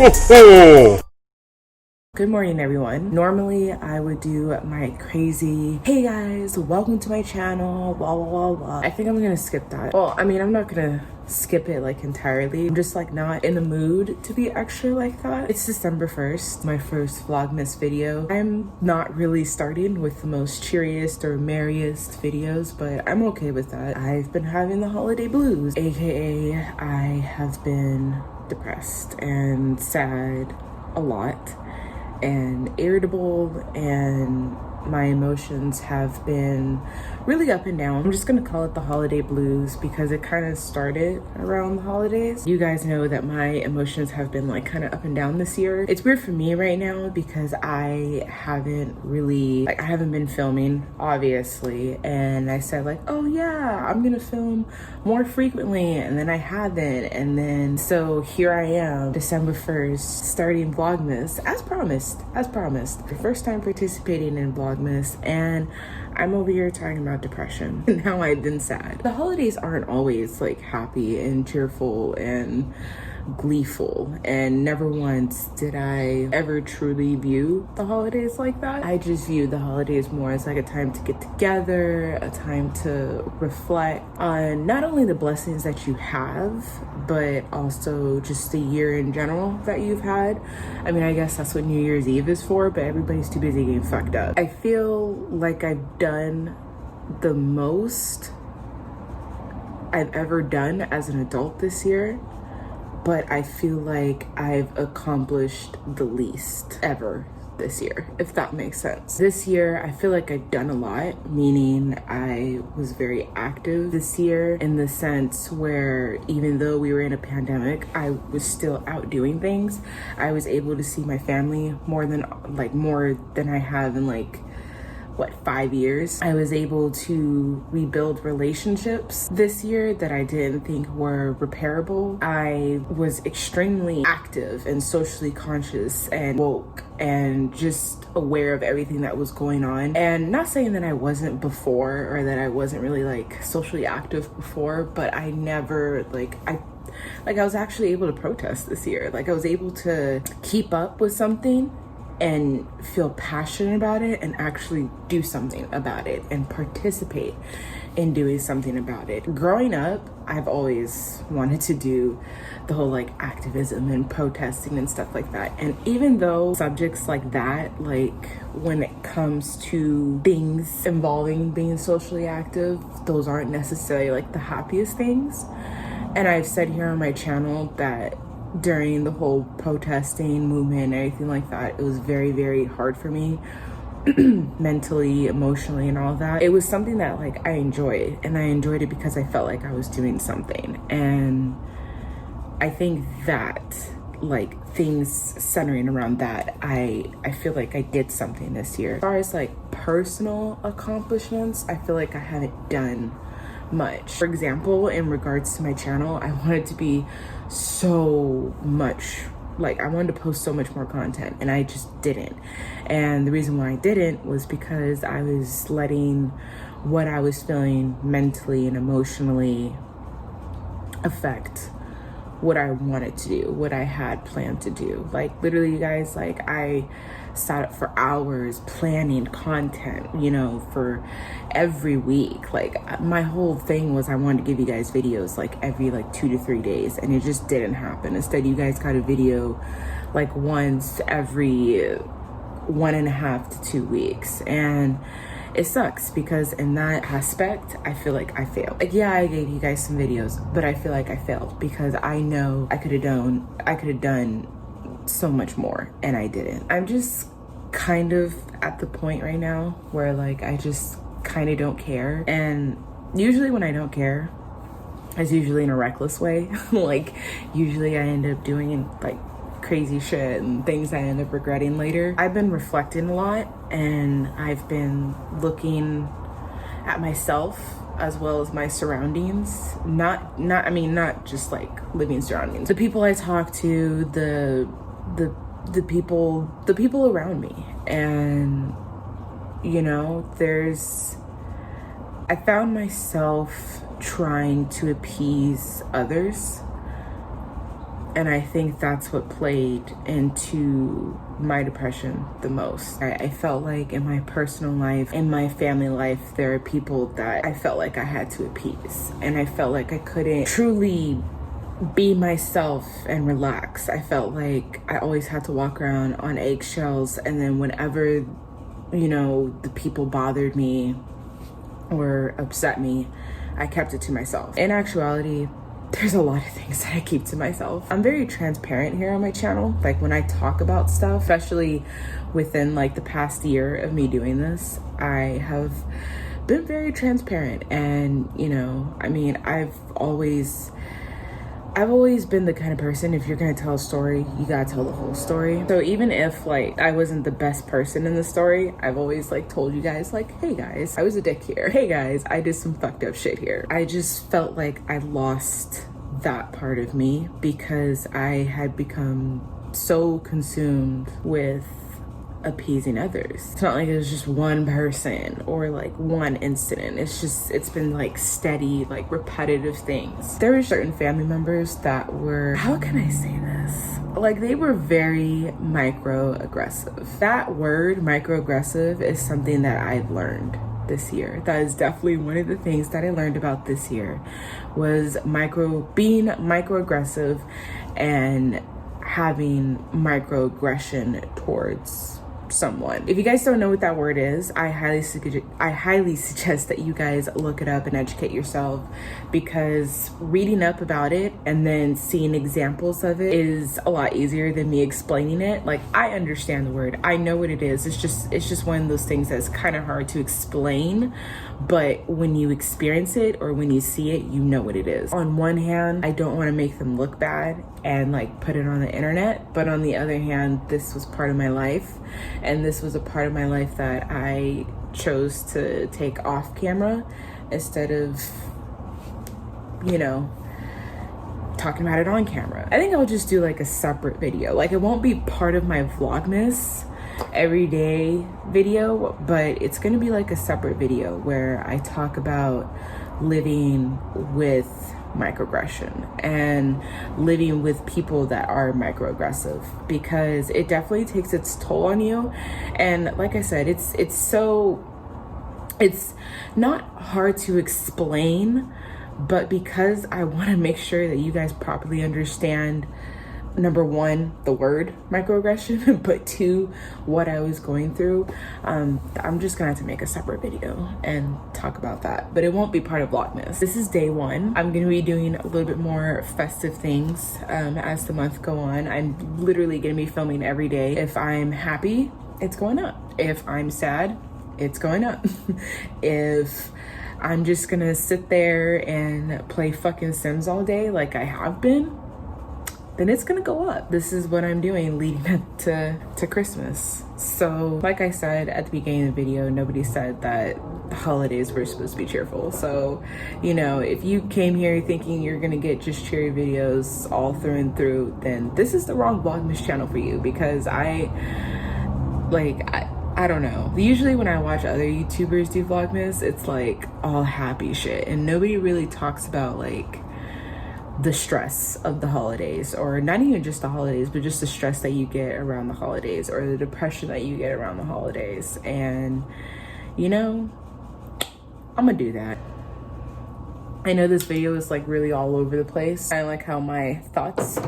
Ho, ho! Good morning, everyone. Normally I would do my crazy, hey guys, welcome to my channel, blah blah blah blah. I think I'm gonna skip that. Well, I mean, I'm not gonna skip it like entirely. I'm just like not in the mood to be extra like that. It's December 1st, my first Vlogmas video. I'm not really starting with the most cheeriest or merriest videos, but I'm okay with that. I've been having the holiday blues, aka I have been depressed and sad a lot and irritable, and my emotions have been really up and down. I'm just gonna call it the holiday blues because it kind of started around the holidays. You guys know that my emotions have been like kind of up and down this year. It's weird for me right now because I haven't been filming, obviously, and I said like, oh yeah, I'm gonna film more frequently, and then I haven't, and then so here I am, December 1st, starting Vlogmas as promised. The first time participating in Vlogmas, and I'm over here talking about depression and how I've been sad. The holidays aren't always like happy and cheerful and gleeful, and never once did I ever truly view the holidays like that. I just view the holidays more as like a time to get together, a time to reflect on not only the blessings that you have, but also just the year in general that you've had. I mean, I guess that's what New Year's Eve is for, but everybody's too busy getting fucked up. I feel like I've done the most I've ever done as an adult this year, but I feel like I've accomplished the least ever this year, if that makes sense. This year, I feel like I've done a lot, meaning I was very active this year in the sense where even though we were in a pandemic, I was still out doing things. I was able to see my family more than I have in like, what, 5 years. I was able to rebuild relationships this year that I didn't think were repairable. I was extremely active and socially conscious and woke and just aware of everything that was going on. And not saying that I wasn't before, or that I wasn't really like socially active before, but I never I was actually able to protest this year. Like I was able to keep up with something and feel passionate about it and actually do something about it and participate in doing something about it. Growing up, I've always wanted to do the whole like activism and protesting and stuff like that. And even though subjects like that, like when it comes to things involving being socially active, those aren't necessarily like the happiest things. And I've said here on my channel that during the whole protesting movement and everything like that, it was very, very hard for me mentally, emotionally, and all that. It was something that like I enjoyed, and I enjoyed it because I felt like I was doing something. And I think that like things centering around that, I feel like I did something this year. As far as like personal accomplishments, I feel like I haven't done much. For example, in regards to my channel, I wanted to be so much, like I wanted to post so much more content, and I just didn't. And the reason why I didn't was because I was letting what I was feeling mentally and emotionally affect what I wanted to do, what I had planned to do. Like literally, you guys, like I sat up for hours planning content, you know, for every week. Like my whole thing was I wanted to give you guys videos like every like 2 to 3 days, and it just didn't happen. Instead, you guys got a video like once every 1.5 to 2 weeks, and it sucks because in that aspect, I feel like I failed. Like, yeah, I gave you guys some videos, but I feel like I failed because I know I could have done so much more, and I didn't. I'm just kind of at the point right now where like I just kind of don't care. And usually when I don't care, it's usually in a reckless way. Like usually I end up doing like crazy shit and things I end up regretting later. I've been reflecting a lot, and I've been looking at myself as well as my surroundings. Not just like living surroundings. The people I talk to, the people around me. And you know, I found myself trying to appease others, And I think that's what played into my depression the most. I felt like in my personal life, in my family life, there are people that I felt like I had to appease. And I felt like I couldn't truly be myself and relax. I felt like I always had to walk around on eggshells, and then whenever, you know, the people bothered me or upset me, I kept it to myself. In actuality, there's a lot of things that I keep to myself. I'm very transparent here on my channel. Like when I talk about stuff, especially within like the past year of me doing this, I have been very transparent. And, you know, I mean, I've always been the kind of person, if you're gonna tell a story, you gotta tell the whole story. So even if like I wasn't the best person in the story, I've always like told you guys like, hey guys, I was a dick here. Hey guys, I did some fucked up shit here. I just felt like I lost that part of me because I had become so consumed with appeasing others. It's not like it was just one person or like one incident. It's been like steady, like repetitive things. There were certain family members that were, how can I say this? Like they were very microaggressive. That word microaggressive is something that I've learned this year. That is definitely one of the things that I learned about this year, was being microaggressive and having microaggression towards someone. If you guys don't know what that word is, I highly suggest that you guys look it up and educate yourself, because reading up about it and then seeing examples of it is a lot easier than me explaining it. Like I understand the word, I know what it is. It's just one of those things that's kind of hard to explain, but when you experience it or when you see it, you know what it is. On one hand, I don't want to make them look bad and like put it on the internet, but on the other hand, this was part of my life, and this was a part of my life that I chose to take off camera instead of, you know, talking about it on camera. I think I'll just do like a separate video. Like it won't be part of my Vlogmas everyday video, but it's gonna be like a separate video where I talk about living with microaggression and living with people that are microaggressive, because it definitely takes its toll on you. And like I said, it's not hard to explain, but because I want to make sure that you guys properly understand, number one, the word microaggression, but two, what I was going through, I'm just gonna have to make a separate video and talk about that, but it won't be part of Vlogmas. This is day one. I'm gonna be doing a little bit more festive things as the month go on. I'm literally gonna be filming every day. If I'm happy, it's going up. If I'm sad, it's going up. If I'm just gonna sit there and play fucking Sims all day like I have been, then it's gonna go up. This is what I'm doing leading up to Christmas. So like I said at the beginning of the video, nobody said that the holidays were supposed to be cheerful. So, you know, if you came here thinking you're gonna get just cheery videos all through and through, then this is the wrong Vlogmas channel for you, because I don't know. Usually when I watch other YouTubers do Vlogmas, it's like all happy shit, and nobody really talks about like the stress of the holidays, or not even just the holidays, but just the stress that you get around the holidays, or the depression that you get around the holidays. And you know, I'm gonna do that. I know this video is like really all over the place. I like how my thoughts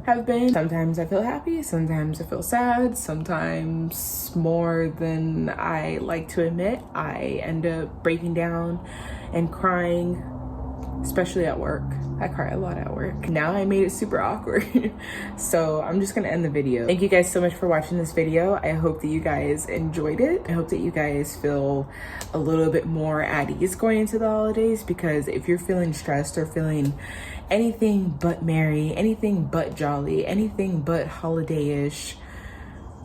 have been. Sometimes I feel happy, sometimes I feel sad, sometimes more than I like to admit. I end up breaking down and crying, especially at work. I cry a lot at work. Now I made it super awkward. So I'm just gonna end the video. Thank you guys so much for watching this video. I hope that you guys enjoyed it. I hope that you guys feel a little bit more at ease going into the holidays, because if you're feeling stressed or feeling anything but merry, anything but jolly, anything but holiday-ish,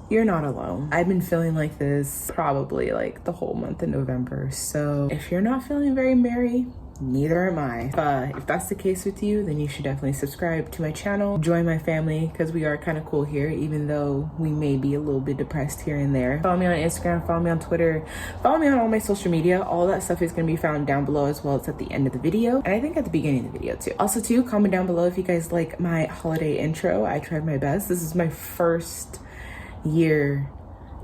you're not alone. I've been feeling like this probably like the whole month of November. So if you're not feeling very merry, neither am I. If that's the case with you, then you should definitely subscribe to my channel, join my family, because we are kind of cool here, even though we may be a little bit depressed here and there. Follow me on Instagram, follow me on Twitter, follow me on all my social media. All that stuff is going to be found down below, as well as at the end of the video, and I think at the beginning of the video too. Also too, comment down below if you guys like my holiday intro. I tried my best. This is my first year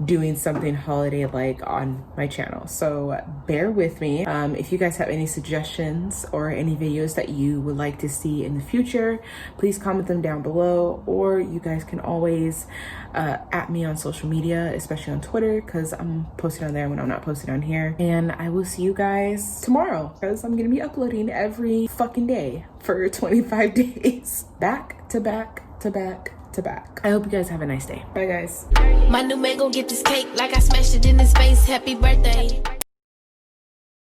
doing something holiday like on my channel, so bear with me. If you guys have any suggestions or any videos that you would like to see in the future, please comment them down below, or you guys can always at me on social media, especially on Twitter, because I'm posting on there when I'm not posting on here. And I will see you guys tomorrow, because I'm gonna be uploading every fucking day for 25 days back to back to back to back. I hope you guys have a nice day. Bye guys. My new man gon' get this cake like I smashed it in his face. Happy birthday.